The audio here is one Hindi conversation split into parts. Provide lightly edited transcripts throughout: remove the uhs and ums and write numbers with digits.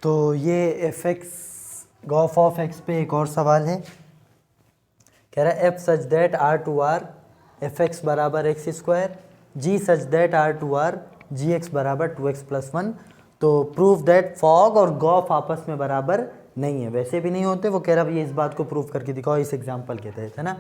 तो ये F X gof of X पे एक और सवाल है। कह रहा है F such that R to R F X बराबर X square, G such that R to R G X बराबर 2x+1। तो प्रूव दैट फॉग और गॉफ आपस में बराबर नहीं है, वैसे भी नहीं होते। वो कह रहा भैया इस बात को प्रूव करके दिखाओ इस एग्जाम्पल के तहत, है ना।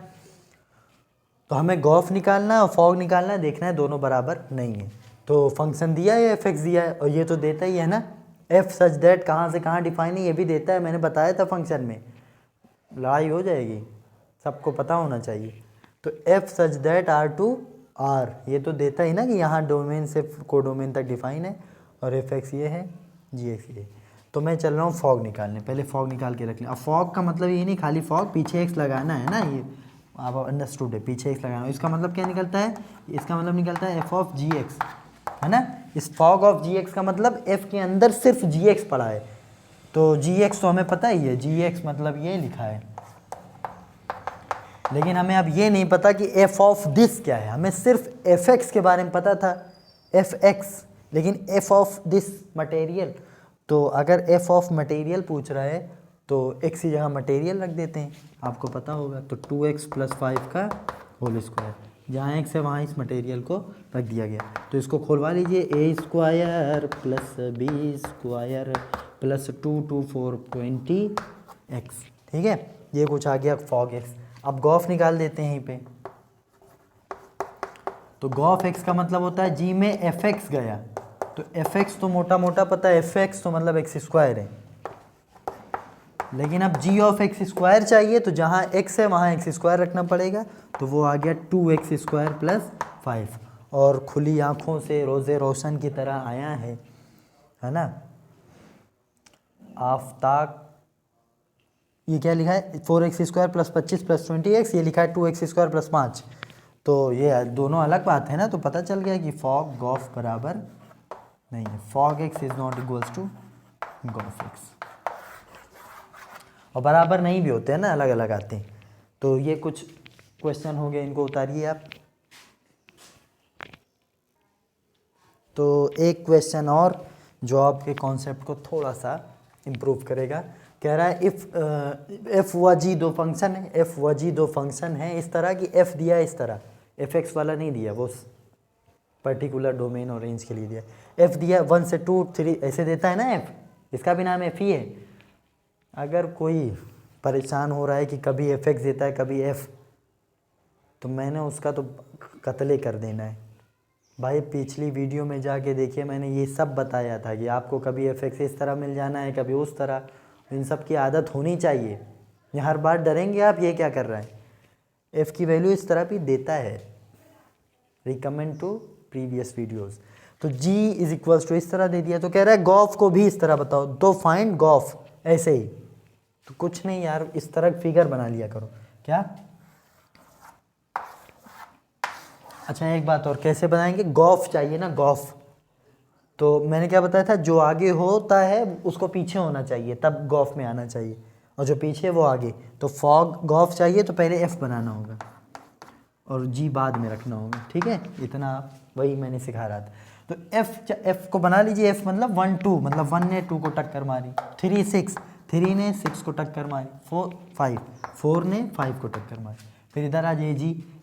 तो हमें गॉफ निकालना है और फॉग निकालना है, देखना है दोनों बराबर नहीं है। तो फंक्शन दिया है एफ एक्स दिया है और ये तो देता ही है ना। एफ सच दैट कहाँ से कहाँ डिफाइन है ये भी देता है, मैंने बताया था फंक्शन में। लड़ाई हो जाएगी, सबको पता होना चाहिए। तो f such that R to R ये तो देता ही ना कि यहाँ डोमेन से कोडोमेन तक डिफाइन है, और एफ एक्स ये है, जी एक्स ये। तो मैं चल रहा हूँ फॉग निकालने, पहले फॉग निकाल के रख लें। अब फॉग का मतलब ये नहीं खाली फॉग पीछे एक्स लगाना है ना, ये आप अंडरस्टूड है, पीछे एक्स लगाना है। इसका मतलब क्या निकलता है, इसका मतलब निकलता है एफ ऑफ जी एक्स, है ना। इस फॉग ऑफ जी एक्स का मतलब एफ के अंदर सिर्फ जी एक्स पड़ा है। तो जी एक्स तो हमें पता ही है, जी एक्स मतलब ये लिखा है, लेकिन हमें अब ये नहीं पता कि एफ ऑफ दिस क्या है। हमें सिर्फ एफ एक्स के बारे में पता था, एफ एक्स, लेकिन एफ ऑफ दिस मटेरियल। तो अगर एफ ऑफ मटेरियल पूछ रहा है तो एक्स की जगह मटेरियल रख देते हैं, आपको पता होगा। तो 2x+5 का होल स्क्वायर, जहाँ एक्स है वहाँ इस मटेरियल को रख दिया गया। तो इसको खोलवा लीजिए, A square plus B square plus 2 2 4 20x, ठीक है। ये कुछ आ गया फॉग एक्स। अब गॉफ निकाल देते हैं यहीं पे। तो गॉफ एक्स का मतलब होता है जी में एफ एक्स गया, तो एफ एक्स तो मोटा मोटा पता है, एफ एक्स तो मतलब एक्स स्क्वायर है। लेकिन अब जी ऑफ एक्स स्क्वायर चाहिए, तो जहाँ एक्स है वहाँ एक्स स्क्वायर रखना पड़ेगा। तो वो आ गया 2x² + 5, और खुली आँखों से रोज़े रोशन की तरह आया है ना। आफ्ताब, ये क्या लिखा है, 4x² + 25 + 20x, ये लिखा है 2x² + 5। तो ये दोनों अलग बात है ना। तो पता चल गया कि फॉग गॉफ बराबर नहीं है, f o g x is not equals to g o f x. और बराबर नहीं भी होते हैं ना, अलग अलग आते हैं। तो ये कुछ क्वेश्चन हो गए, इनको उतारिए आप। तो एक क्वेश्चन और जो आपके कॉन्सेप्ट को थोड़ा सा इम्प्रूव करेगा। कह रहा है इफ़ एफ व जी दो फंक्शन है, एफ व जी दो फंक्शन है इस तरह कि एफ दिया है इस तरह, एफ एक्स वाला नहीं दिया, वो पर्टिकुलर डोमेन और रेंज के लिए दिया। एफ दिया 1 से 2 3 ऐसे देता है ना एफ, इसका भी नाम एफ ही है। अगर कोई परेशान हो रहा है कि कभी एफ एक्स देता है कभी एफ, तो मैंने उसका तो कत्ले कर देना है भाई। पिछली वीडियो में जाके देखिए, मैंने ये सब बताया था कि आपको कभी एफ एक्स इस तरह मिल जाना है, कभी उस तरह। इन सब की आदत होनी चाहिए। ये हर बार डरेंगे आप, ये क्या कर रहा है, एफ की वैल्यू इस तरह भी देता है। Recommend to previous videos. तो g इज इक्वल्स टू इस तरह दे दिया। तो कह रहा है गॉफ को भी इस तरह बताओ, तो फाइंड गॉफ ऐसे ही। तो कुछ नहीं यार, इस तरह फिगर बना लिया करो। क्या, अच्छा एक बात और, कैसे बनाएंगे, गॉफ चाहिए ना, गॉफ। तो मैंने क्या बताया था, जो आगे होता है उसको पीछे होना चाहिए, तब गॉफ में आना चाहिए, और जो पीछे वो आगे। तो फॉग गॉफ चाहिए तो पहले एफ बनाना होगा और जी बाद में रखना होगा, ठीक है। इतना वही मैंने सिखा रहा था। तो एफ को बना लीजिए, एफ मतलब 1 2, मतलब 1 ने 2 को टक्कर मारी, 3 6, 3 ने 6 को टक्कर मारी, 4 5, 4 ने 5 को टक्कर मारी। फिर इधर आ जाइए,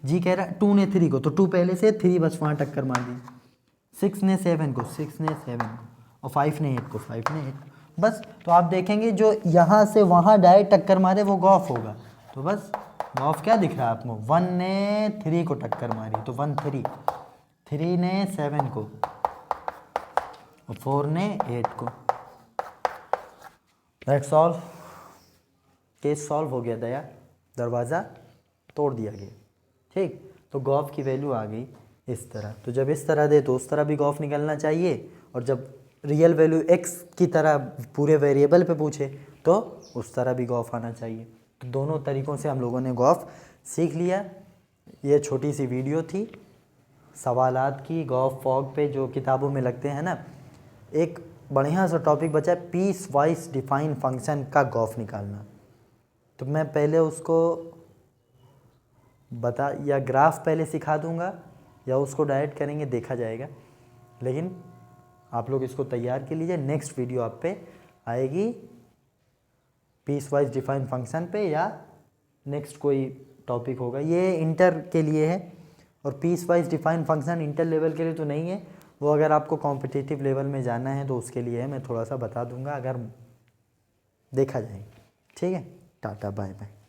जी कह रहा है 2 ने 3 को, तो 2 पहले से, 3 बस वहाँ टक्कर मार दी। 6 ने 7 को, 6 ने 7 को, और 5 ने 8 को, 5 ने 8 को, बस। तो आप देखेंगे जो यहाँ से वहाँ डायरेक्ट टक्कर मारे वो गॉफ होगा। तो बस गॉफ क्या दिख रहा है आपको, 1 ने 3 को टक्कर मारी तो 1 3, 3 ने 7 को, और 4 ने 8 को। दैट्स ऑल, केस सॉल्व हो गया दया, दरवाज़ा तोड़ दिया गया, ठीक। तो गॉफ की वैल्यू आ गई इस तरह। तो जब इस तरह दे तो उस तरह भी गॉफ निकलना चाहिए, और जब रियल वैल्यू एक्स की तरह पूरे वेरिएबल पे पूछे तो उस तरह भी गॉफ आना चाहिए। तो दोनों तरीक़ों से हम लोगों ने गॉफ सीख लिया। ये छोटी सी वीडियो थी सवालात की गॉफ फॉग पे जो किताबों में लगते हैं ना। एक बढ़िया सा टॉपिक बचा है, पीस वाइज डिफाइन फंक्शन का गॉफ निकालना। तो मैं पहले उसको बता, या ग्राफ पहले सिखा दूंगा या उसको डायरेक्ट करेंगे, देखा जाएगा। लेकिन आप लोग इसको तैयार के लीजिए, नेक्स्ट वीडियो आप पे आएगी पीस वाइज डिफाइंड फंक्शन पे या नेक्स्ट कोई टॉपिक होगा। ये इंटर के लिए है और piecewise defined function interval के लिए तो नहीं है, वो अगर आपको कॉम्पिटिटिव लेवल में जाना है तो उसके लिए है, मैं थोड़ा सा बता दूंगा अगर देखा जाए। ठीक है, टाटा बाय बाय।